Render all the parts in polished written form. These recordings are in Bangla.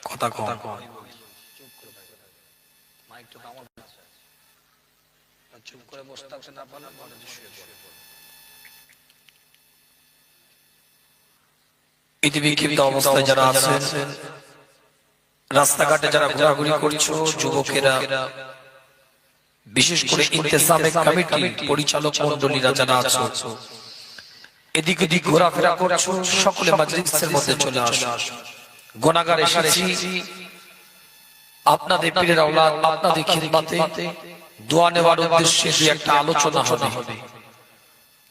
কথা কম। চুপ করে বসে থাকতে না পারলে ঘরে শুয়ে পড়ে। পৃথিবীক্ষিপ্ত অবস্থায় যারা আছেন, রাস্তাঘাটে যারা ঘোরাঘুরি করছো, যুবকেরা, বিশেষ করে ইন্তেজামে কমিটি পরিচালক মণ্ডলীরা যারা আছো, এদিক ওদিক ঘোরাফেরা করছো, সকলে মাজলিসের মধ্যে চলে আসো। গুনাহগার এসেছি আপনাদের পীরের আওলাদ, আপনাদের খিদমতে দোয়া নেওয়ার উদ্দেশ্যে দুই একটা আলোচনা হবে।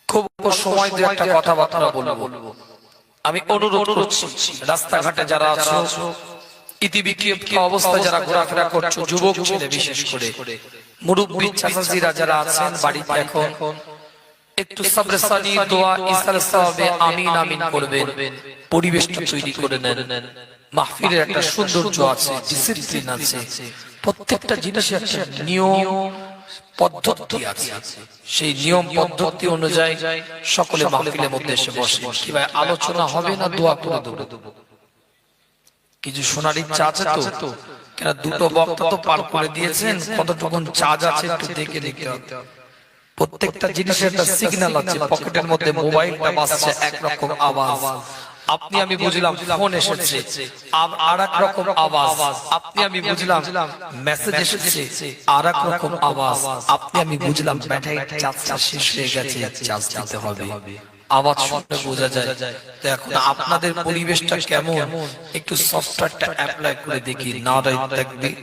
খুব সময় দিয়ে একটা কথাবার্তা বলবো। আমি অনুরোধ করছি, রাস্তাঘাটে যারা আছো, ইতিবিক্ষিপ্ত অবস্থায় যারা ঘোরাফেরা করছো, যুবক ছেলে বিশেষ করে, মুরব্বি চাচাজিরা যারা আছেন বাড়িতে, এখন একটু সাবরেসানি দোয়া ইসার সাহাবে আমিন আমিন করবেন। পরিবেশটা তৈরি করে নেন। মাহফিলের একটা সৌন্দর্য আছে, ডিসিপ্লিন আছে, প্রত্যেকটা জিনিসের একটা নিয়ম পদ্ধতি আছে। সেই নিয়ম পদ্ধতি অনুযায়ী সকলে মাহফিলের মধ্যে এসে বসে। কি ভাই, আলোচনা হবে না দোয়া করে দেব? কিছু শোনার ইচ্ছা আছে তো? কেন দুটো বক্তা তো পার করে দিয়েছেন, কতটুকু চার্জ আছে একটু দেখে দেখতে হবে। প্রত্যেকটা জিনিসের একটা সিগন্যাল আছে। পকেটের মধ্যে মোবাইলটা বাজছে একরকম আওয়াজ, আপনি আমি বুঝলাম ফোন এসেছে আর এক রকম আওয়াজ, আপনি আমি বুঝলাম মেসেজ এসেছে আর এক রকম আওয়াজ, আপনি আমি বুঝলাম ব্যাটারি চার্জটা শেষ হয়ে গেছে, চার্জ দিতে হবে। আওয়াজ শুনতে বোঝা যায়। তো এখন আপনাদের পরিবেশটা কেমন, একটু সফটওয়্যারটা অ্যাপ্লাই করে দেখি। নারায়ে তাকবীর।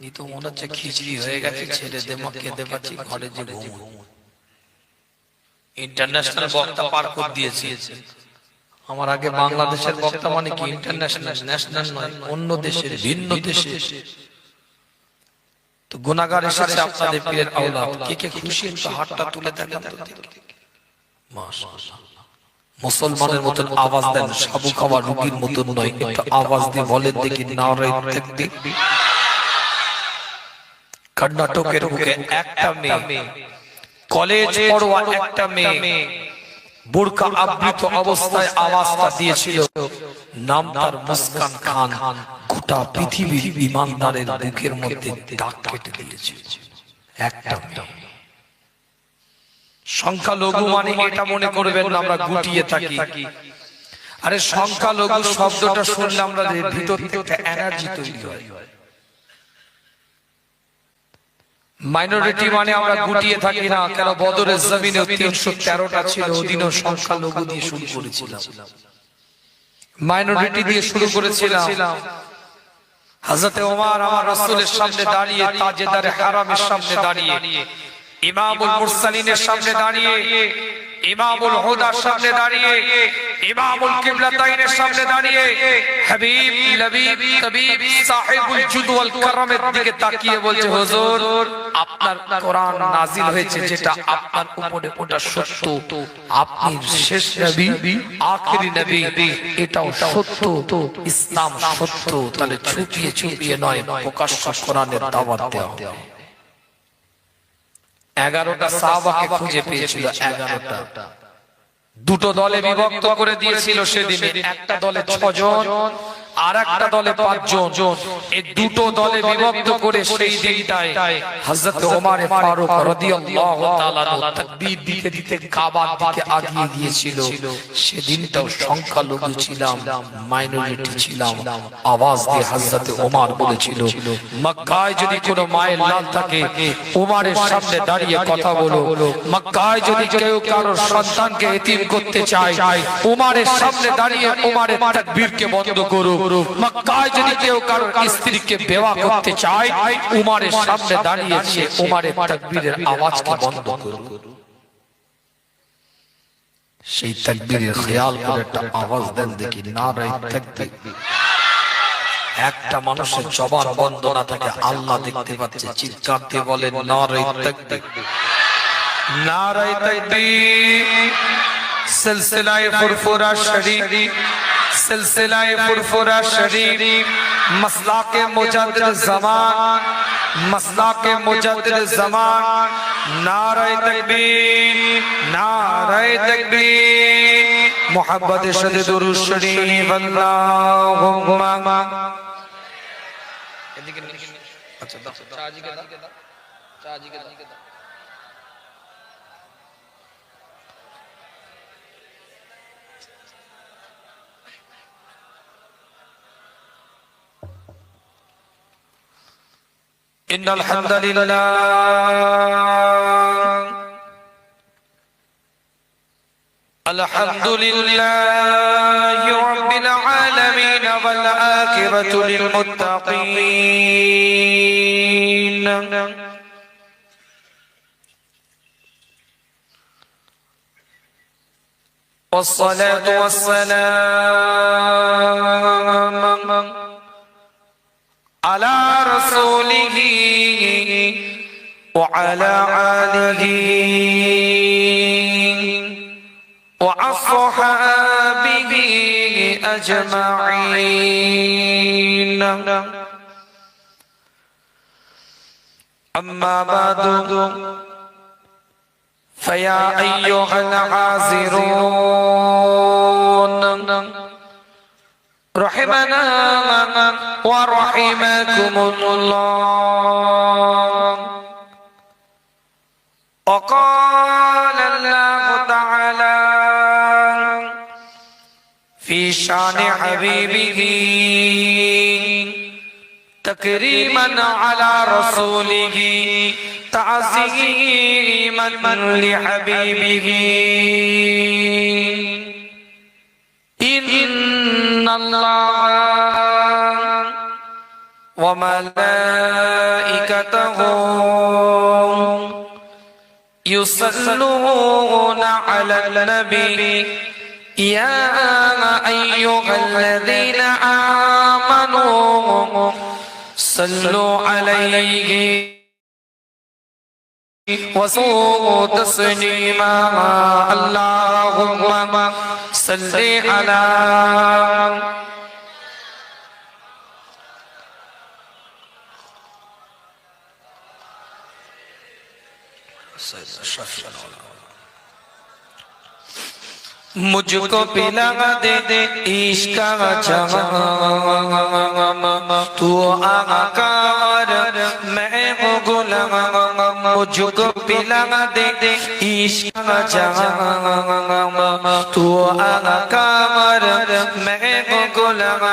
এই তো মনে হচ্ছে খিচড়ি হয়ে গেছে, ছেলে দেমাক খেতে পাচ্ছি, ঘরে যে ঘুম। ইন্টারন্যাশনাল বক্তা পার করে দিয়েছে। আমার আগে বাংলাদেশের বক্তা মানে কি ইন্টারন্যাশনাল, ন্যাশনাল নয়, অন্য দেশের, ভিন্ন দেশের। তো গুনাহগার এসেছে আপনাদের পীরের আওলাদ, কে কে খুশি একটু হাতটা তুলে দেখান তো দেখি। মাশাআল্লাহ, মুসলমানের মতন আওয়াজ দেন, সাবু খাওয়া রোগীর মতন নয়, একটু আওয়াজ দিয়ে বলেন দেখি নারায়ে তাকবীর। কর্ণাটকের বুকে একটা মেয়ে, কলেজ পড়ুয়া একটা মেয়ে, বোরকা আবৃত অবস্থায় আওয়াজটা দিয়েছিল, নাম তার মুস্কান খান। গোটা পৃথিবীর ইমানদারের বুকের মধ্যে দাগ কেটে দিয়েছিল একটা মেয়ে। সংখ্যালঘু মানে এটা মনে করবেন না আমরা গুটিয়ে থাকি। আরে সংখ্যালঘু শব্দটা শুনলে আমরা ভিতর থেকে একটা এনার্জি তৈরি হয়। মাইনরিটি মানে আমরা গুটিয়ে থাকি না। কেন বদরের জমিনে 313টা ছিল, ওদিনও সংখ্যালঘু দিয়ে শুরু করেছিলাম, মাইনরিটি দিয়ে শুরু করেছিলাম। হযরতে ওমর আমার রাসূলের সামনে দাঁড়িয়ে, তাজেদারে হারামের সামনে দাঁড়িয়ে, ইমামুল মুরসালিনের সামনে দাঁড়িয়ে, ইমামুল হুদার সামনে দাঁড়িয়ে, ইমামুল কিবলাতাইনের সামনে দাঁড়িয়ে, হাবিব লবিব তবিব সাহিবুল জুদ ওয়াল কারামের দিকে তাকিয়ে বলছে, হুজুর আপনার কোরআন নাজিল হয়েছে, যেটা আপনার উপরে ওটা সত্য, আপনি শেষ নবী, আখেরি নবী, এটাও সত্য, ইসলাম সত্য। তাহলে ছুপিয়ে ছুপিয়ে নয়, প্রকাশ্য কোরআনের দাওয়াত দেওয়া। 11টা সাহাবাকে খুঁজে পেয়েছিল, 11টা। দুটো দলে বিভক্ত করে দিয়েছিল সেদিন, একটা দলে 6 জন আর একটা দলে 5 জন। এই দুটো দলে বিভক্ত করে সেই দিনটায় হযরত ওমর ফারুক রাদিয়াল্লাহু তাআলা তাকবীর দিতে দিতে কাবার দিকে আগিয়ে গিয়েছিল। সেদিনটাও সংখ্যালঘু ছিলাম, মাইনরিটি ছিলাম। আওয়াজ দিয়ে হযরত ওমর বলেছিল, মক্কায় যদি কোনো মায়ের লাল থাকে ওমরের সামনে দাঁড়িয়ে কথা বলো। মক্কায় যদি কেউ কারোর সন্তানকে এতিম করতে চায়, ওমরের সামনে দাঁড়িয়ে ওমরের তাকবীরকে বন্ধ করো। মক্কায় যদি কেউ কারোর স্ত্রীকে বেওয়া করতে চায়, ওমরের সামনে দাঁড়িয়ে সে ওমরের তাকবীরের আওয়াজকে বন্ধ করো। সেই তাকবীরের খেয়াল করে একটা আওয়াজ দেন দেখি, নারায়ে তাকবীর। একটা মানুষের জবান বন্ধ না থাকে, আল্লাহ দেখতে পাচ্ছে, চিৎকার দিয়ে বলেন নারায়ে তাকবীর, নারায়ে তাকবীর। সিলসিলায়ে ফুরফুরা শরীফ, सिलसिलाए फुरफुरा शरीफ, मसलाके मुजद्दिद ज़मान, मसलाके मुजद्दिद ज़मान। नारे तकबीर, नारे तकबीर, मोहब्बत शद दुरूद शरीफ अल्लाहुम्मा अच्छा चाची के इन्नल हम्दुलिल्लाह अल्हम्दुलिल्लाहि रब्बिल आलमीन वल आकिबतु लिल मुत्तकीन वस्सलातु वस्सलाम अला रसूलिही व अला आलिही व अस्हाबिही अजमईन अम्मा बादु फया अय्युहल हाज़िरून रहिमना व रहिमकुमुल्लाह وقال الله تعالى في شان حبيبه تكريما على رسوله تعظيما لحبيبه إن الله وملائكته يصلون على النبي يا أيها الذين آمنوا صلوا عليه وسلموا تسليما اللهم صل على मुझको पिला दे दे इश्क का जाम तू आका और मैं हूँ गुलाम मुझको पिला दे दे इश्क का जाम तू आका और मैं हूँ गुलाम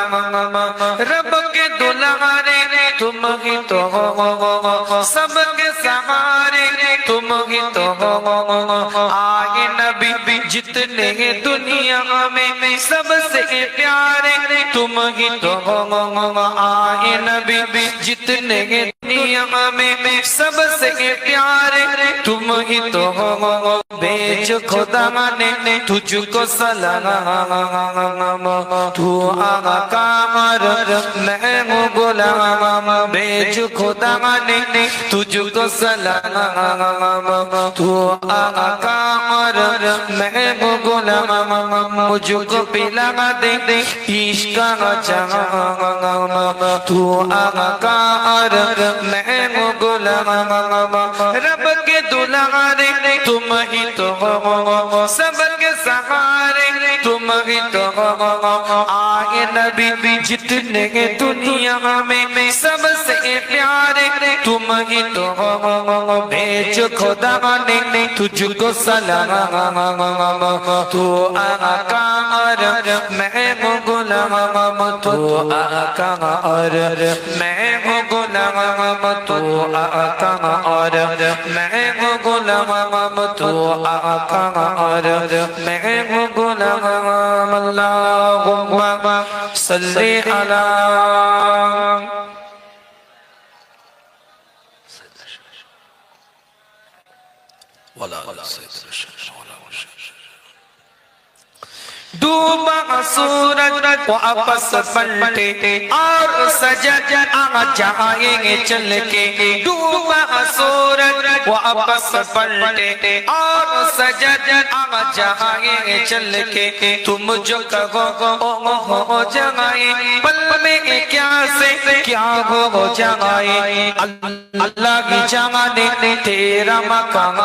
रब के दुलारे तुम ही तो हो सबके सहारे तुम ही तो हो आगे नबी जितने दुनिया में सबसे प्यारे तुम ही तो हो आए नबी जितने दुनिया में सबसे प्यारे तुम ही तो हो बेच खुदा ने तुझको सलाम तू आका और मैं हूँ गुलाम बेच खुदा ने तुझको सलाम तू आका और मैं हूँ गुलाम मुझको पिला दे दे इश्क का जाम तू आका और मैं हूँ गुलाम रब के दुलारे तुम ही तो हो सबके सहारे तुम ही तो हो आगे नबी जितने दुनिया में सबसे प्यारे तुम ही तो हो भेज खुदा ने तुझको सलाम तू आका और मैं हूँ गुलाम तू आका और मैं हूँ गुलाम तू आका और मैं हूँ गुलाम तू आका और मैं हूँ गुलाम अल्लाहुम्मा सल्ली अला डूबा सूरज वापस पलटे और सजद आ जाएंगे चल के डूबा सूरज वापस पलटे और सजद आ जाएंगे चल के तुम जो कहो हो जाए पल में क्या से क्या हो जाए अल्लाह की जाने तेरा मकाम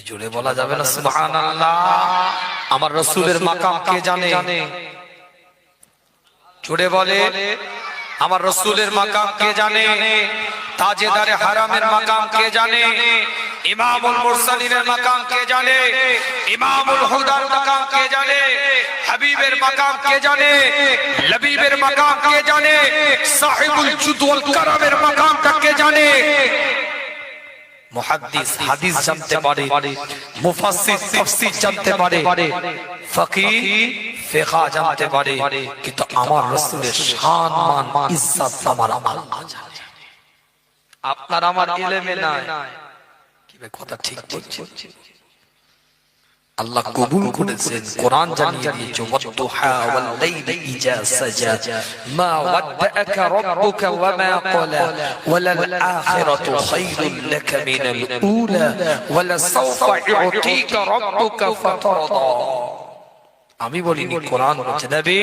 জোরে বলা যাবে না সুবহানাল্লাহ? আমার রাসূলের মাকাম কে জানে? জোরে বলে, আমার রাসূলের মাকাম কে জানে? তাজেদারে হারামের মাকাম কে জানে? ইমামুল মুরসালিনের মাকাম কে জানে? ইমামুল হুদার মাকাম কে জানে? হাবিবের মাকাম কে জানে? লবিবের মাকাম কে জানে? সাহিবুল জুদ ওয়াল কারামের মাকামটা কে জানে? মুহাদ্দিস হাদিস জানতে পারে, মুফাসসির তাফসীর জানতে পারে, ফকিহ ফিকহ জানতে পারে, কিন্তু আমার রাসূলের শান মান ইজ্জত আমার আল্লাহ জানে। আপনার আমার ইলমে নাই। কি ভাই কথা ঠিক বলছি? আল্লাহ কবুল করেছেন, কোরআন জানিয়ে দিয়েছে ওয়াদদুহা ওয়াল লাইলি ইজা সাজা মা ওয়াদদাকা রাব্বুকা ওয়া মা ক্বালা ওয়ালাল আখিরাতু খায়রুল লাকা মিনাল উলা ওয়ালা সাওফা ইউতিকা রাব্বুকা ফাতারদা। আমি বলিনি, কোরআন বলছে নবী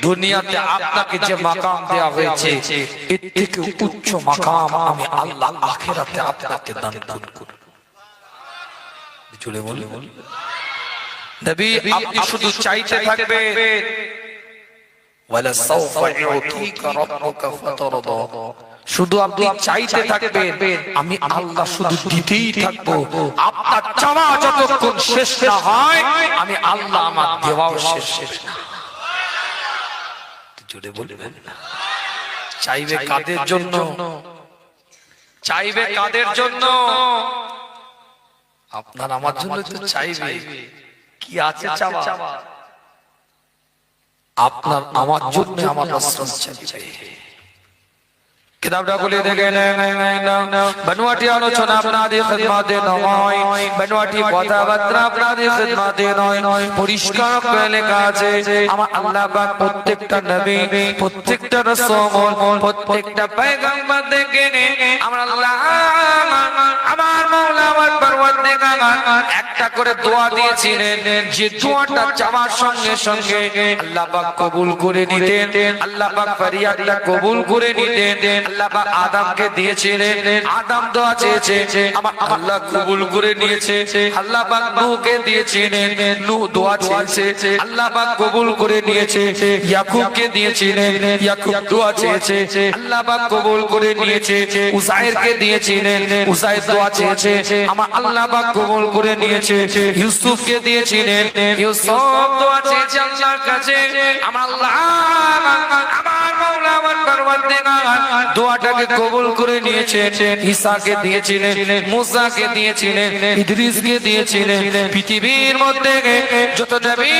দুনিয়াতে আপনাকে যে মাকাম দেয়া হয়েছে এর থেকে উচ্চ মাকাম আমি আল্লাহ আখিরাতে আপনাকে দান করব। জোরে বলে নবী আপনি শুধু চাইতে থাকবেন ওয়ালা সাওফা ইউতিকা রাব্বুকা ফাতারদা, শুধু আপনি চাইতে থাকবেন আমি আল্লাহ শুধু দিতেই থাকবো। আপনার চাওয়া যতক্ষণ শেষ না হয় আমি আল্লাহ আমার দেওয়াও শেষ না। জোরে বলবেন না। চাইবে কাদের জন্য? চাইবে কাদের জন্য? আপনার আমার জন্য তো চাইবে। কি আছে চাওয়া? আপনার আমার জন্য আমার রাসূল চাই। কিতাবটা খুলে দেখেন, বনওয়াটি আলোচনা আপনাদের খিদমতে নয়, বনওয়াটি কথাবার্তা আপনাদের খিদমতে নয়, পরিষ্কার করে লেখা আছে আমার আল্লাহ পাক প্রত্যেকটা নবী, প্রত্যেকটা রাসূল, প্রত্যেকটা পয়গম্বর দেখে আমার আল্লাহ আমার মাওলা আমার পরওয়ারদিগার একটা করে দোয়া দিয়েছিলেন, যে দোয়াটা চাওয়ার সঙ্গে সঙ্গে আল্লাহ পাক কবুল করে নিতেন। আল্লাহ পাক ফরিয়াদটা কবুল করে নিতেন। আল্লাহ পাক আদমকে দিয়েছিলেন, আদম দোয়া চেয়েছে আমার আল্লাহ কবুল করে নিয়েছে। আল্লাহ পাক নূহকে দিয়েছিলেন, নূহ দোয়া চেয়েছে আল্লাহ পাক কবুল করে নিয়েছে। ইয়াকুবকে দিয়েছিলেন, ইয়াকুব দোয়া চেয়েছে আল্লাহ পাক কবুল করে নিয়েছে। উযাইরকে দিয়েছিলেন, উযাইর দোয়া চেয়েছে আমার আল্লাহ পাক কবুল করে নিয়েছে। ইউসুফকে দিয়েছিলেন, ইউসুফ দোয়া চেয়েছে আল্লাহর কাছে আমার আল্লাহ আমার মাওলা আমার পরওয়ারদিগার দোয়াটাকে কবুল করে নিয়েছে। ঈসাকে দিয়েছিলেন, মুসাকে দিয়েছিলেন, ইদ্রিসকে দিয়েছিলেন। পৃথিবীর মধ্যে যত নবী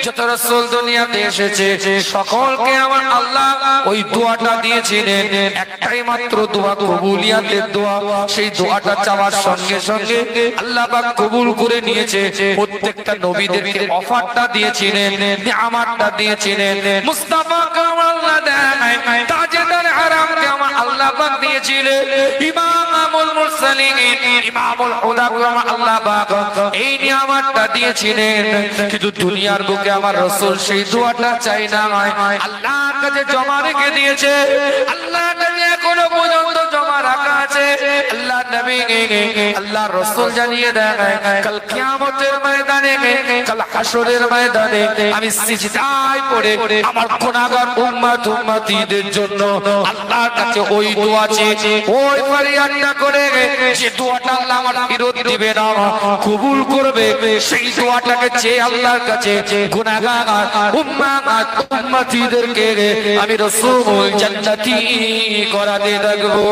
যত রাসূল দুনিয়াতে এসেছে সকলকে আমার আল্লাহ ওই দোয়াটা দিয়েছিলেন। একটাই মাত্র দোয়া, কবুলিয়াতের দোয়া। সেই দোয়াটা চাওয়ার সঙ্গে সঙ্গে আল্লাহ পাক কবুল করে নিয়েছে। প্রত্যেকটা নবীদেরকে অফারটা দিয়েছিলেন, নিয়ামতটা দিয়েছিলেন। মুস্তাফাকে আল্লাহ দেয়, তাজেদার হারামকে আমার আল্লাহ পাক দিয়েছিলেন। ইমামুল মুরসালিন, ইমামুল হুদাকে আমার আল্লাহ পাক এই নিয়ামতটা দিয়েছিলেন। কিন্তু দুনিয়ার বুকে আমার রাসূল সেই দোয়াটা চাই না, আল্লাহর কাছে জমা রেখে দিয়েছে। আল্লাহর কাছে এখনো পর্যন্ত জমা রাখা আছে। আল্লাহ নবী আল্লাহ রাসূল জানিয়ে দেয় কাল কিয়ামতের ময়দানে, কাল হাসরের ময়দানে আমি সিজদায় পড়ে আমার গুনাহগার উম্মত উম্মতীদের জন্য আল্লাহর কাছে ওই দোয়া চেয়ে ওই ফরিয়াদটা করে যে দোয়াটা আল্লাহ আমার ফিরত দিবে না, কবুল করবে, সেই দোয়াটাকে চেয়ে আল্লাহর কাছে গুনাহগার উম্মত উম্মতীদেরকে আমি রাসূল জান্নাতি করাতে থাকবো।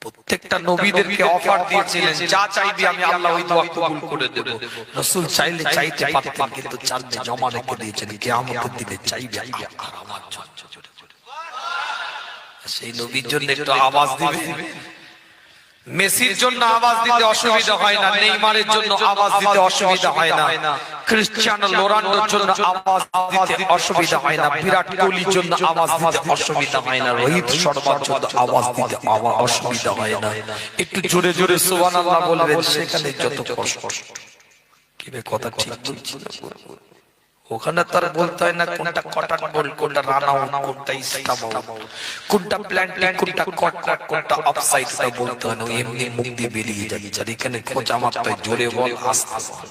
প্রত্যেকটা নবীদেরকে অফার দিয়েছিলেন, যা চাইবি আমি আল্লাহ ওই দোয়া কবুল করে দেব। রাসূল চাইলে চাইতে পারতেন, কিন্তু চাইতে জমা রেখে দিয়েছেন কিয়ামতের দিনে চাইবে আর আমার জন্য। সেই নবীর জন্য একটু আওয়াজ দিবে। মেসির জন্য আওয়াজ দিতে অসুবিধা হয় না, নেইমারের জন্য আওয়াজ দিতে অসুবিধা হয় না, ক্রিশ্চিয়ানো রোনাল্ডোর জন্য আওয়াজ দিতে অসুবিধা হয় না, বিরাট কোহলির জন্য আওয়াজ দিতে অসুবিধা হয় না, রোহিত শর্মার জন্য আওয়াজ দিতে অসুবিধা হয় না। একটু জোরে জোরে সুবহানাল্লাহ বলবেন, সেখানে যত কষ্ট। কি বে কথা ঠিক বলছি? ওখানে তার বলতে হয় না কোনটা কটন বল, কোনটা রানা না, কোনটা ইস্তাম, কোনটা প্ল্যান্টিং, কোনটা কটন, কোনটা অফসাইড, তা বলতে হয় না। এমনি মুখ দিয়ে বেরিয়ে যাচ্ছে। আর এখানে খোঁচা মারতে হয়, জোরে বল, আস্তে বল।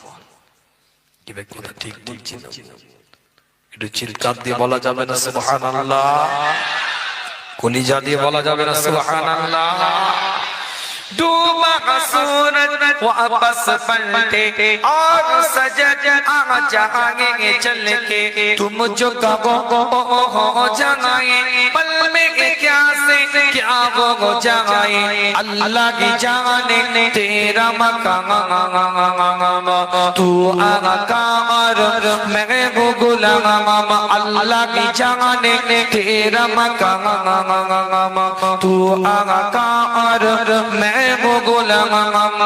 কি বে কথা ঠিক বলছি না? একটু চিৎকার দিয়ে বলা যাবে না সুবহানাল্লাহ? কলিজা দিয়ে বলা যাবে না সুবহানাল্লাহ? डूबा सूरज वापस पलटे और सजद आ जाएंगे चल के, तुम जो कहो हो जाए, पल में क्या से क्या हो जाए, अल्लाह की जाने तेरा मकाम, तू आका और मैं वो गुलाम, अल्लाह की जाने तेरा मकाम, तू आका और मैं वो गुलाम,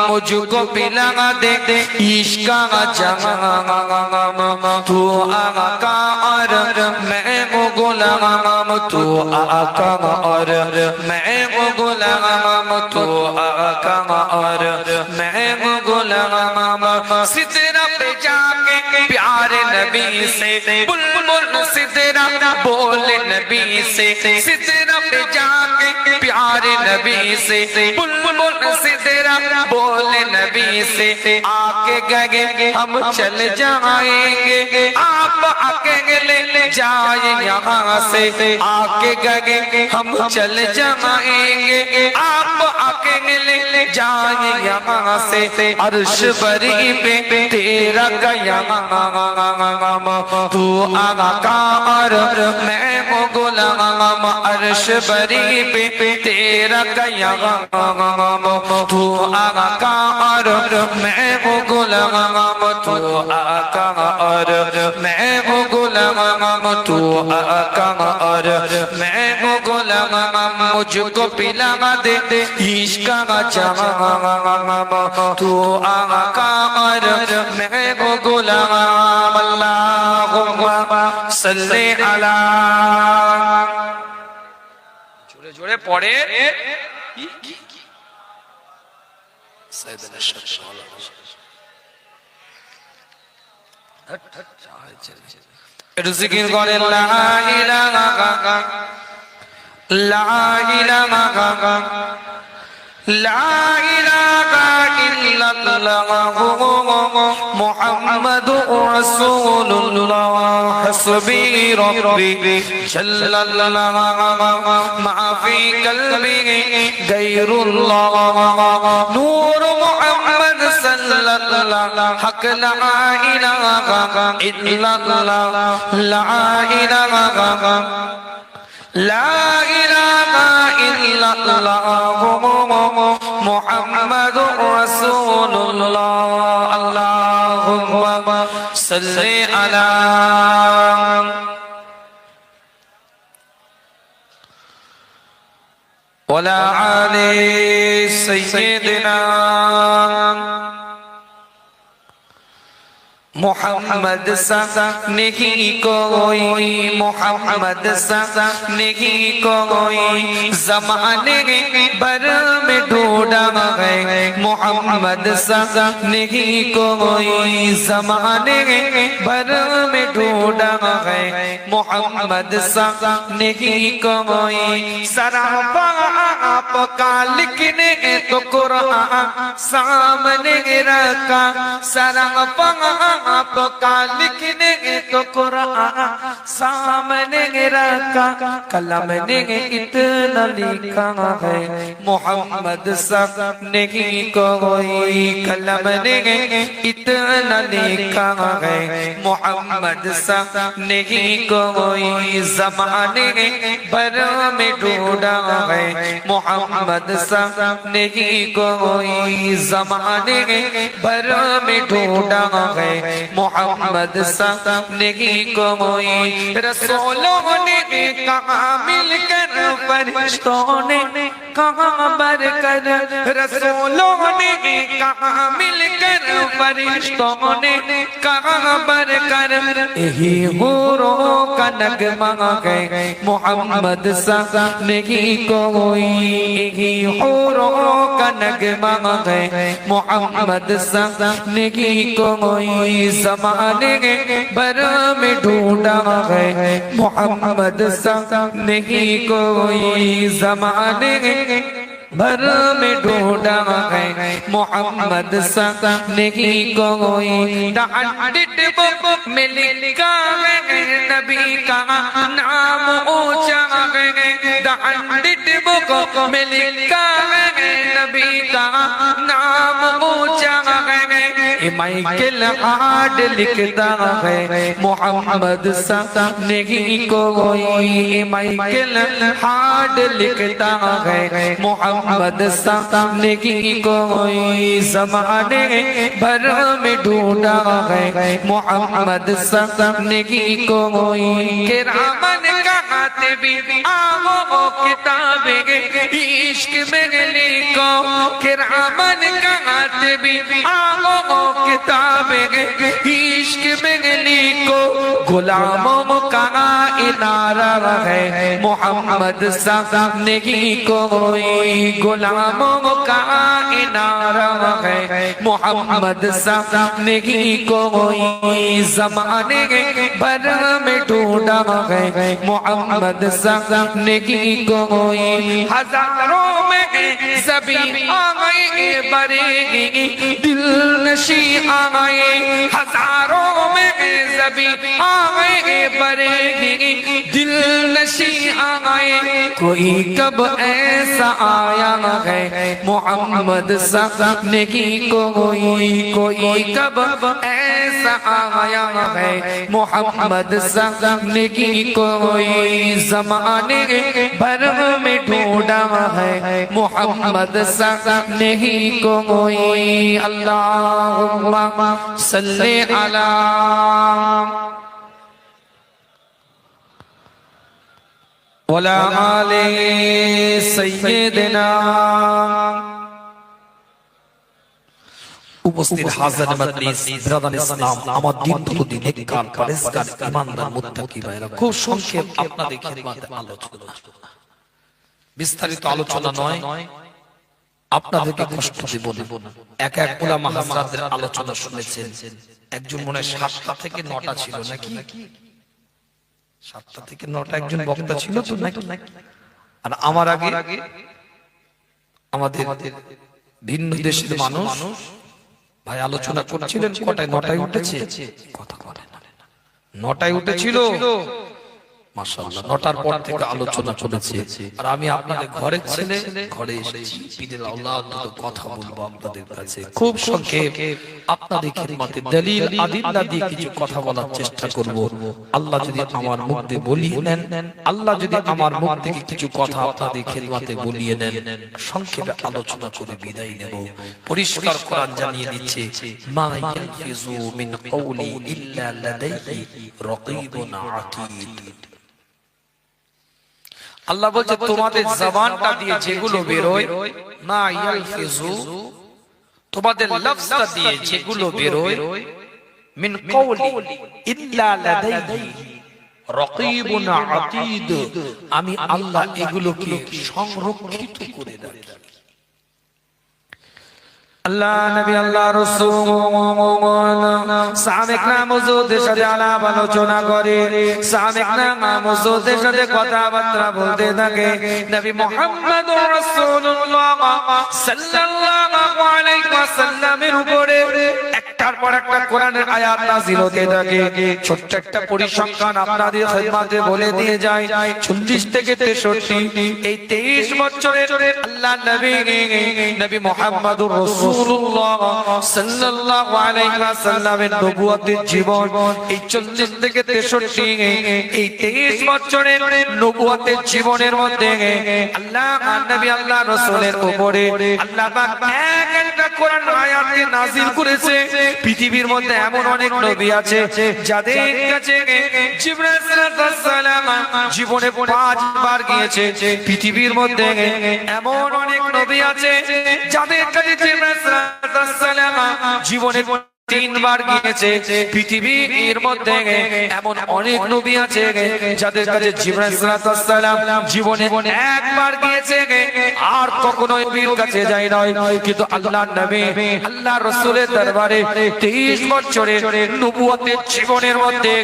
मुझको पिला दे इश्क का जाम, तू आका और मैं वो गुलाम, तू आका और मैं वो गुलाम, तू आका और मैं वो गुलाम। सिदरा पे जाके प्यारे नबी से बुलबुल सिदरा बोले नबी से, सिदरा पे जाके प्यारे नबी से बुलबुल सिदरा बोले नबी से, आके गए हम चल जाएंगे, आप अकेले ले जाए यहाँ से, आके गए हम चल जाएंगे, आप अकेले ले जाए यहाँ से, अर्श बरी पे तेरा कयाम, तू आका और मैं वो गुलाम, अर्श बरी पे तेरा कयाम, तू आका और मैं वो गुलाम, तू आका और मैं वो गुलाम, तू आका और मैं वो गुलाम, मुझको पिला दे इश्क का जाम, तू आका और मैं वो गुलाम। अल्लाहुम्मा सल्ली अला, जोरे जोरे पढ़े जिक्र करे ला इलाहा ला इलाहा ला इलाहा इल्लल्लाह मुहम्मदुर रसूलुल्लाह हस्बी रब्बी जल्लल्लाह मा फी कल्बी गैरुल्लाह नूर मुहम्मद सल्लल्लाह हक ला इलाहा इल्लल्लाह ला इलाहा ला इलाहा इल्लल्लाह मुहम्मदुर रसूलुल्लाह। अल्लाहुम्मा सल्ली अला वला आले सय्यिदिना मोहम्मद सा नहीं कोई, मोहम्मद सा नहीं कोई, ज़माने भर में ढूंढा है, मोहम्मद सा नहीं कोई, ज़माने भर में ढूंढा है, मोहम्मद सा नहीं कोई। सरापा आपका लिखने तो कुरान सामने रखा, सरापा आपका लिखने तो कुरान सामने रखा, कलम ने इतना लिखा है, मोहम्मद सा नहीं कोई, कलम ने इतना लिखा है, मोहम्मद सा नहीं कोई, ज़माने भर में ढूंढा है, मोहम्मद सा नहीं कोई, ज़माने भर में ढूंढा है, मोहम्मद सा नहीं कोई। रसूलों ने कहा मिलकर फरिश्तों ने कहा बरकर, रसूलों ने कहा मिलकर, फरिश्तों ने कहा बरकर, यही हूरों का नगमा है मोहम्मद सा नहीं कोई, यही हूरों का नगमा है मोहम्मद सा नहीं कोई, ज़माने भर में ढूंढा है मोहम्मद सा नहीं कोई, ज़माने भर में ढूंढा है मोहम्मद सा नहीं कोई, डांडिट बुक में लिखा है नबी का नाम ऊंचा है, डांडिट बुक में लिखा है नबी का नाम ऊंचा है, माइकल हार्ड लिखता है मोहम्मद सा नहीं कोई, माइकल हार्ड लिखता है मोहम्मद सा नहीं कोई, ज़माने भर में ढूंढा है मोहम्मद सा नहीं कोई, किरामन कहते भी आओ किताबे इश्क में लिखो, किरामन कहते भी आओ किताबे इश्क में लिखो, गुलामों का इनारा है मोहम्मद सा नहीं कोई, गुलामों का इनारा है मोहम्मद सा नहीं कोई, ज़माने भर में ढूंढा है मोहम्मद सा नहीं कोई, हजारों में सभी आए बरेगी दिल नशी आए, हजारों में सभी आए बरेगी दिल नशी आए, कोई कब ऐसा आया है मोहम्मद सा नहीं कोई, कोई कब ऐसा आया है मोहम्मद सा नहीं कोई, ज़माने भर में ढूंढा है मोहम्मद सा नहीं कोई, अल्लाहुम्मा सल्ली अला वला आले सय्यिदना। উপস্থিত হাজির মজলিস ব্রাদার ইসলাম, আমার দিন তো দিন নেককার পরেশগার ইমানদার মুত্তাকি ভাইরা, খুব সংক্ষেপ আপনাদের খিদমতে আলোচনা, বিস্তারিত আলোচনা নয়, আপনাদেরকে কষ্ট দেব না। এক এক উলামা হযরতদের আলোচনা শুনেছেন, একজন মনে হয় 7টা থেকে 9টা ছিল নাকি, 7টা থেকে 9টা একজন বক্তা ছিল তো নাকি, আর আমার আগে আমাদের ভিন্ন দেশের মানুষ ভাই আলোচনা করছিলেন, কটায় 9টায় উঠেছে, কথা বলেন 9টায় উঠেছিল মাশাআল্লাহ, 9টার পর থেকে আলোচনা চলেছে, আর আমি আপনাদের ঘরের ছেলে, ঘরে এসেছি পীরের আওলাদ, কথা বলবো আপনাদের কাছে খুব সংক্ষেপ, আপনাদের খিদমতে দলিল আদিল্লা দিয়ে কিছু কথা বলার চেষ্টা করব। আল্লাহ যদি আমার মুখ দিয়ে বলিয়ে নেন, আল্লাহ যদি আমার মুখ থেকে কিছু কথা আপনাদের খিদমতে বলিয়ে নেন, সংক্ষেপে আলোচনা করে বিদায় নেব। পরিষ্কার কোরআন জানিয়ে দিচ্ছে, মা ইয়ালফিজু মিন কওলি ইল্লা লাদাইহি রাকীবুন আতীদ। আল্লাহ বলছে তোমাদের জবানটা দিয়ে যেগুলো বেরোয়, মা ইয়ালফিজু, তোমাদের লফজটা দিয়ে যেগুলো বেরোয়, মিন কওলি ইল্লা লাদাইহি রাকীবুন আতীদ, আমি আল্লাহ এগুলোকে সংরক্ষিত করে রাখি। আল্লাহ নবী আল্লাহ রাসূল সাহাবায়ে মওজুদের সাথে আলাপ আলোচনা করে, সাহাবায়ে মওজুদের সাথে কথাবার্তা বলতে থাকে, নবী মুহাম্মদুর রাসূলুল্লাহ সাল্লাল্লাহু আলাইহি ওয়াসাল্লামের উপরে একটার পর একটা কোরআনের আয়াত নাযিল হতে থাকে। ছোট্ট একটা পরিসংখ্যান আপনাদের খিদমতে বলে দিয়ে যায়, 40 থেকে 63 এই 23 বছরের আল্লাহ নবী মুহাম্মদুর রাসূলুল্লাহ সাল্লাল্লাহু আলাইহি ওয়াসাল্লামের নবুয়তের জীবন, এই 40 থেকে 63 এই 23 বছরের নবুয়তের জীবনের মধ্যে আল্লাহ নবী আল্লাহ রাসূলের উপরে আল্লাহ পাক এক একটা কোরআন আয়াতকে নাযিল করেছে। পৃথিবীর মধ্যে এমন অনেক নবী আছে যাদের কাছে জিবরাইল আলাইহিস সালাম জীবনে 5 বার গিয়েছে। পৃথিবীর মধ্যে এমন অনেক নবী আছে যাদের কাছে জিবরাইল আলাইহিস সালাম জীবনে 3 বার গিয়েছে। পৃথিবীর মধ্যে এমন অনেক নবী আছে যাদের কাছে জিবরাইল আলাইহিস সালাম জীবনে 1 বার গিয়েছে আর কখনো নবীর কাছে যায় না। কিন্তু আল্লাহর নবী আল্লাহর রাসূলের দরবারে 23 বছরের নবুয়তের জীবনের মধ্যে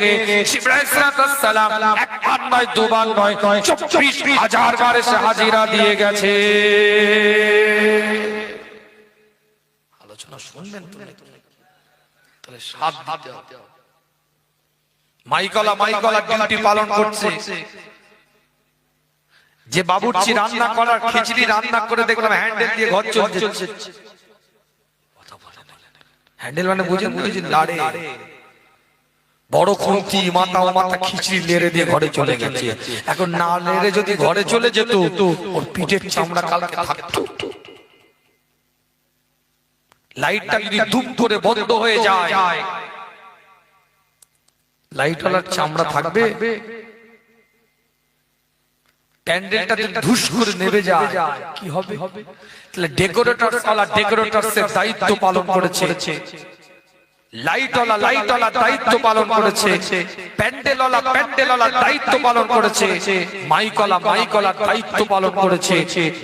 জিবরাইল আলাইহিস সালাম একবার নয় দুবার নয় 24,000 বার এসে হাজিরা দিয়ে গেছে। আলোচনা শুনবেন তো? মাইকলা ডিউটি পালন করছে। যে বাবুর্চি রান্না করার খিচুড়ি রান্না করে দেখলাম হ্যান্ডেল দিয়ে ঘর চলছে। হ্যান্ডেল মানে বুঝেন লাড়ে বড় খুন্তি মাথা খিচুড়ি লেড়ে দিয়ে ঘরে চলে গেছে। এখন না লেড়ে যদি ঘরে চলে যেত ওর পিঠের চামড়া কালকে থাকতো। লাইটটা যদি ধুম করে বন্ধ হয়ে যায় লাইটওয়ালার চামড়া থাকবে? প্যান্ডেলটা ধুস করে নেবে যায় কি হবে? তাহলে ডেকোরেটরসের দায়িত্ব পালন করেছে, লাইটওয়ালা দায়িত্ব পালন করেছে, প্যান্ডেলওয়ালা দায়িত্ব পালন করেছে, মাইকওয়ালা দায়িত্ব পালন করেছে,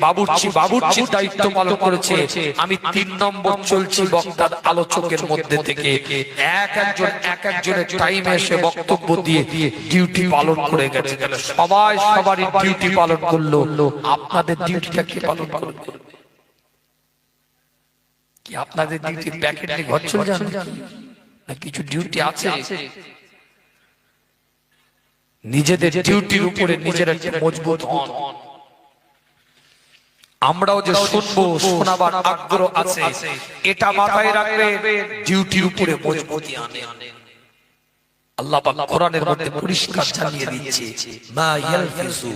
বাবুর্চি দায়িত্ব পালন করেছে। আমি 3 নম্বর চলছি বক্তার আলোচকের মধ্যে থেকে। এক একজনের টাইমে এসে বক্তব্য দিয়ে ডিউটি পালন করে গেছে। সবাই সবারই ডিউটি পালন করলো। আপনাদের ডিউটিটা কি পালন করবে? কি আপনাদের ডিউটি প্যাকেট নিয়ে ঘর চলে যান না কিছু ডিউটি আছে? নিজেদের ডিউটির উপরে নিজেরা মজবুত হন। আমরাও যে শুনবো শোনাবার আগ্রহ আছে এটা মাথায় রাখবে। ডিউটির উপরে মজবুতি আনে। আল্লাহ পাক কোরআনের মধ্যে পরিষ্কার জানিয়ে দিচ্ছে মা ইয়ালফিজু,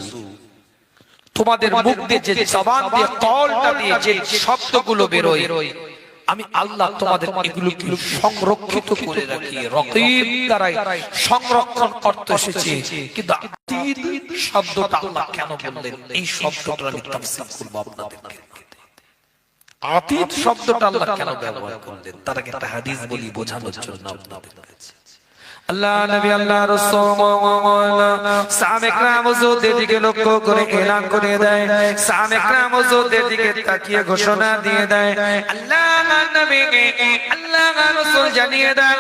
তোমাদের মুখ দিয়ে যে জবান দিয়ে কলটা দিয়ে যে শব্দগুলো বেরোয় আমি আল্লাহ তোমাদের এগুলোকে সংরক্ষিত করে রাখি। রকিব দ্বারাই সংরক্ষণ করতে এসেছে। কিন্তু আতীত শব্দটা আল্লাহ কেন বললেন? এই শব্দটা আমি তাফসীর করব আপনাদেরকে। আতীত শব্দটা আল্লাহ কেন ব্যবহার করলেন তার আগে একটা হাদিস বলি বোঝানোর জন্য আপনাদের কাছে। আল্লাহ নবী আল্লাহ রাসূল সাহাবা کرام হুজুরদের দিকে লক্ষ্য করে এলান করে দেয়, সাহাবা کرام হুজুরদের দিকে তাকিয়ে ঘোষণা দিয়ে দেয়। আল্লাহ নবী আল্লাহ রাসূল জানিয়ে দেয়।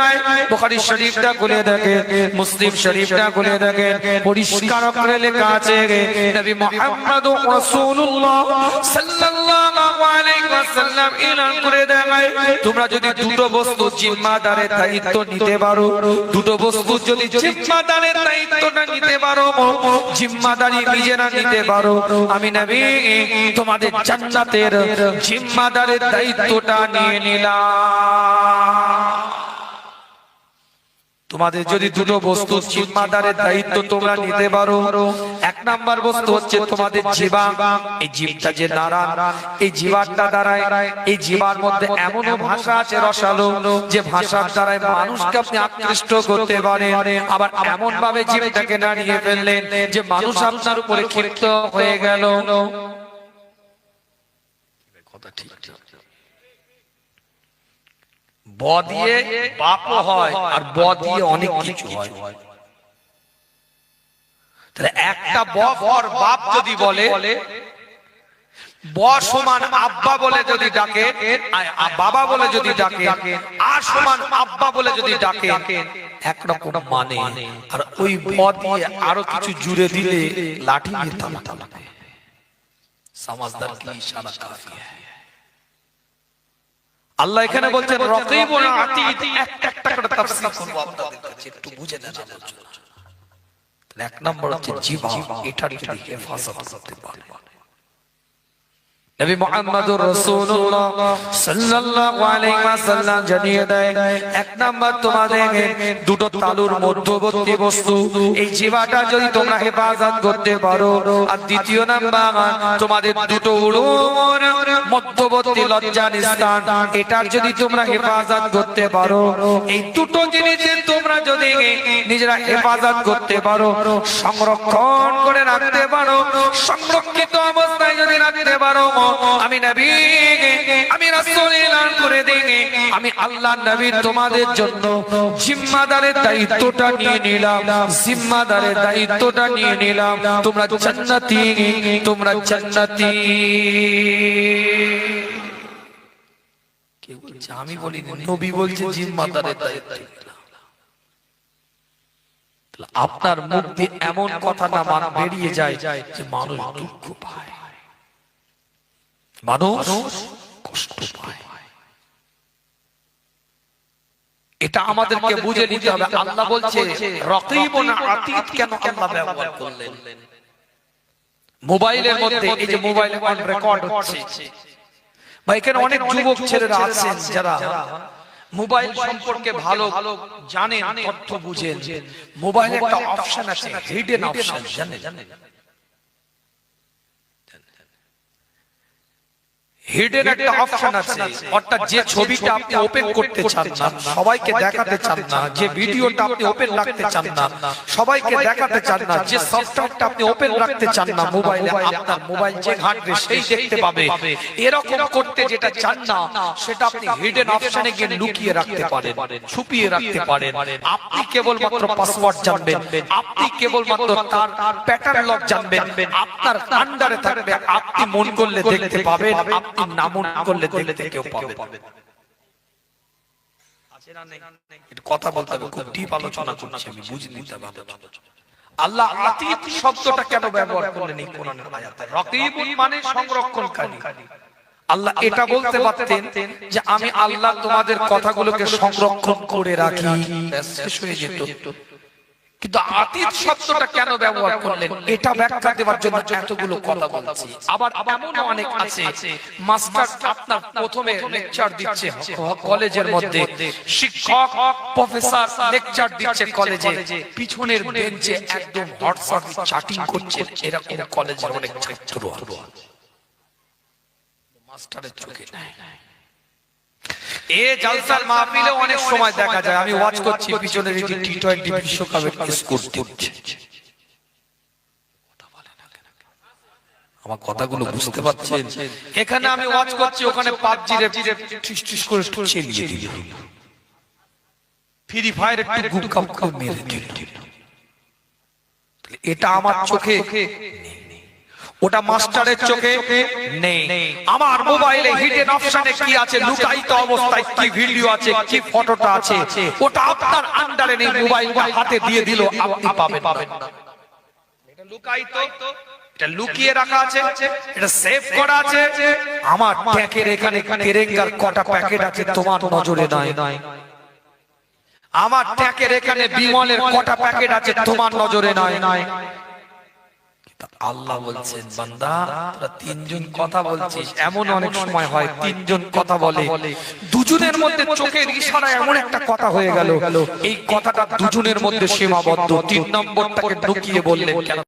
বুখারী শরীফটা খুলে দেখেন, মুসলিম শরীফটা খুলে দেখেন, পরিষ্কার করে লেখা আছে নবী মুহাম্মদুর রাসূলুল্লাহ সাল্লাল্লাহু আলাইহি ওয়াসাল্লাম এলান করে দেয় তোমরা যদি দুটো বস্তু জিম্মাদারের দায়িত্ব নিতে পারো, দুটো বস্তু যদি জিম্মাদারের দায়িত্বটা নিতে পারো, জিম্মাদারি নিজেরা নিতে পারো, আমি নবী তোমাদের জান্নাতের জিম্মাদারের দায়িত্বটা নিয়ে নিলাম। তোমাদের যদি দুটো বস্তু জিম্মাদারের দায়িত্ব তোমরা নিতে পারো, 1 নাম্বার বস্তু হচ্ছে তোমাদের জিহ্বা। এই জিহ্বাটা যে নাড়ান, এই জিহ্বাটা দ্বারাই এই জিহ্বার মধ্যে এমনও ভাষা আছে রসালো যে ভাষার দ্বারাই মানুষকে আপনি আকৃষ্ট করতে পারেন। আবার এমন ভাবে জিহ্বাটাকে নাড়িয়ে ফেললেন যে মানুষ আপনার উপরে ক্ষিপ্ত হয়ে গেল। কথা ঠিক ঠিক। ব দিয়ে বাপও হয় আর ব দিয়ে অনেক কিছু হয়। তাহলে একটা ব ফর বাপ যদি বলে, ব সমান আব্বা বলে যদি ডাকে, বাবা বলে যদি ডাকে, আর সমান আব্বা বলে যদি ডাকে, একরকম মানে। আর ওই ব দিয়ে আরো কিছু জুড়ে দিলে লাঠি দিয়ে থামাতে লাগে। সমাজদার কি ইশারা কাফি है। আল্লাহ এখানে বলছেন রকিব ও আতীদ, একটা করে তাফসীর করব আপনাদের কাছে, একটু বুঝে নেন আলোচনা। 1 নম্বর হচ্ছে জিহ্বা, এটার যদি হেফাজত করতে পারে, নবী মুহাম্মদুর রাসূলুল্লাহ সাল্লাল্লাহু আলাইহি ওয়াসাল্লাম জানিয়ে দেয়, এক নাম্বার তোমাদের দুটো তালুর মধ্যবর্তী বস্তু এই জিহ্বাটা যদি তোমরা হেফাজত করতে পারো, আর দ্বিতীয় নাম্বার তোমাদের দুটো উড়ুর মধ্যবর্তী লজ্জার স্থান এটার যদি তোমরা হেফাজত করতে পারো, এই দুটো জিনিসের তোমরা যদি নিজেরা হেফাজত করতে পারো, সংরক্ষণ করে রাখতে পারো, সংরক্ষিত অবস্থায় যদি রাখতে পারো, আমি নবী, আমি রাসূল এলান করে দেই, আমি আল্লাহর নবী তোমাদের জন্য জিম্মাদারের দায়িত্বটা নিয়ে নিলাম, জিম্মাদারের দায়িত্বটা নিয়ে নিলাম। তোমরা জান্নাতি, তোমরা জান্নাতি। কে বলছে? আমি বলি, নবী বলছে জিম্মাদারের দায়িত্ব। আপনার মুখ দিয়ে এমন কথা না বেরিয়ে যায় যে মানুষ দুঃখ পায়, মানুষ কষ্ট পায়। এটা আমাদেরকে বুঝে নিতে হবে। আল্লাহ বলছে রকিবুন আতীত, কেন আল্লাহ ব্যবহার করলেন? মোবাইলের মধ্যে এই যে মোবাইলে অন রেকর্ড হচ্ছে, ভাই এখানে অনেক যুবক ছেলেরা আছেন যারা মোবাইল সম্পর্কে ভালো জানেন, তথ্য বুঝেন। মোবাইলে একটা অপশন আছে, হিডেন অপশন, জানেন? হিডেন একটা অপশন আছে, অর্থাৎ যে ছবিটা আপনি ওপেন করতে চান না, সবাইকে দেখাতে চান না, যে ভিডিওটা আপনি ওপেন রাখতে চান না, সবাইকে দেখাতে চান না, যে সফটওয়্যারটা আপনি ওপেন রাখতে চান না মোবাইলে, আপনার মোবাইল যে ঘাঁটবে সেই দেখতে পাবে। এরকম করতে যেটা চান না সেটা আপনি হিডেন অপশনে গিয়ে লুকিয়ে রাখতে পারেন, ছুপিয়ে রাখতে পারেন। আপনি কেবলমাত্র পাসওয়ার্ড জানবেন, আপনি কেবলমাত্র তার প্যাটার্ন লক জানবেন, আপনার আন্ডারে থাকবে, আপনি মন করলে দেখতে পাবেন, আপনি না মন করলে দেখতে কেউ পাবে। কথা বলতে হবে, খুব ডিপ আলোচনা করছি আমি, বুঝে নিতে হবে। আল্লাহ আতীত শব্দটা কেন ব্যবহার করলেন এই কোরআনের আয়াতে? রকিবুন মানে সংরক্ষণকারী। আল্লাহ এটা বলতে পারতেন যে আমি আল্লাহ তোমাদের কথাগুলোকে সংরক্ষণ করে রাখি, শেষ হয়ে যেত। কিন্তু আতীত শব্দটা কেন ব্যবহার করলেন এটা ব্যাখ্যা দেওয়ার জন্য এতগুলো কথা বলছি। আবার এমনও অনেক আছে, মাস্টার আপনার প্রথমে লেকচার দিচ্ছে কলেজের মধ্যে, শিক্ষক প্রফেসর লেকচার দিচ্ছে কলেজে, পিছনের বেঞ্চে একদম হোয়াটসঅ্যাপ চ্যাটিং করছে, এরকম কলেজের অনেক ছাত্র মাস্টারের চোখে নাই। এ জালসার মাহফিলে অনেক সময় দেখা যায়, আমি ওয়াচ করছি পিছনের এই টি20 বিশ্বকাপের স্কোর দিচ্ছে। আমার কথাগুলো বুঝতে পারছেন? এখানে আমি ওয়াচ করছি, ওখানে পাবজি রে টিস টিস করে চালিয়ে দিল, ফ্রি ফায়ার একটু গুকাপ করে মেরে দিল। এটা আমার চোখে, ওটা মাস্টারের চোখে নেই। আমার মোবাইলে হিডেন অপশনে কি আছে, লুকায়িত অবস্থায় কি ভিডিও আছে, কি ফটোটা আছে, ওটা আপনার আন্ডারে নেই। মোবাইলটা হাতে দিয়ে দিল, আপনি পাবেন না। এটা লুকায়িত, এটা লুকিয়ে রাখা আছে, এটা সেভ করা আছে। আমার ট্যাকের এখানে তেরেঙ্গার কটা প্যাকেট আছে তোমার নজরে নাই। আমার ট্যাকের এখানে বিমলের কটা প্যাকেট আছে তোমার নজরে নাই। আল্লাহ বলছেন বান্দা তোরা তিনজন কথা বলছিস। এমন অনেক সময় হয় তিনজন কথা বলে, দুজনের মধ্যে চোখের ইশারায় এমন একটা কথা হয়ে গেল, এই কথাটা দুজনের মধ্যে সীমাবদ্ধ, তিন নম্বরটাকে ঢুকিয়ে বললেন কেন?